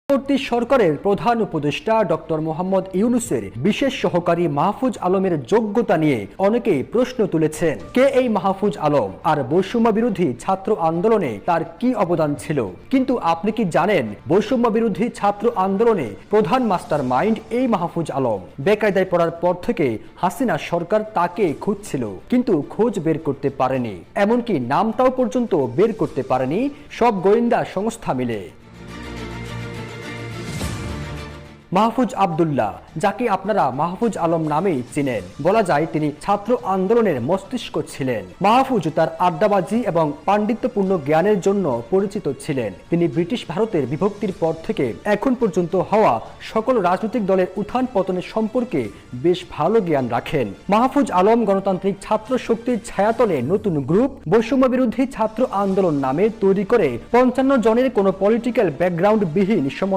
পরবর্তী সরকারের প্রধান উপদেষ্টা ডক্টর মোহাম্মদ ইউনূসের বিশেষ সহকারী মাহফুজ আলমের যোগ্যতা নিয়ে অনেকেই প্রশ্ন তুলেছেন। কে এই মাহফুজ আলম, আর বৈষম্য বিরোধী ছাত্র আন্দোলনে তার কি অবদান ছিল? কিন্তু আপনি কি জানেন, বৈষম্য বিরোধী ছাত্র আন্দোলনে প্রধান মাস্টার মাইন্ড এই মাহফুজ আলম। বেকায়দায় পড়ার পর থেকে হাসিনা সরকার তাকে খুঁজছিল, কিন্তু খোঁজ বের করতে পারেনি, এমনকি নামটাও পর্যন্ত বের করতে পারেনি সব গোয়েন্দা সংস্থা মিলে। মাহফুজ আব্দুল্লাহ, যাকে আপনারা মাহফুজ আলম নামেই চিনেন, বলা যায় তিনি ছাত্র আন্দোলনের মস্তিষ্ক ছিলেন। মাহফুজ তার আড্ডাবাজি এবং পাণ্ডিত্যপূর্ণ জ্ঞানের জন্য পরিচিত ছিলেন। তিনি ব্রিটিশ ভারতের বিভক্তির পর থেকে এখন পর্যন্ত হওয়া সকল রাজনৈতিক দলের উত্থান পতনের সম্পর্কে বেশ ভালো জ্ঞান রাখেন। মাহফুজ আলম গণতান্ত্রিক ছাত্র শক্তির ছায়াতলে নতুন গ্রুপ বৈষম্য বিরোধী ছাত্র আন্দোলন নামে তৈরি করে ৫৫ জনের কোনো পলিটিক্যাল ব্যাকগ্রাউন্ড বিহীন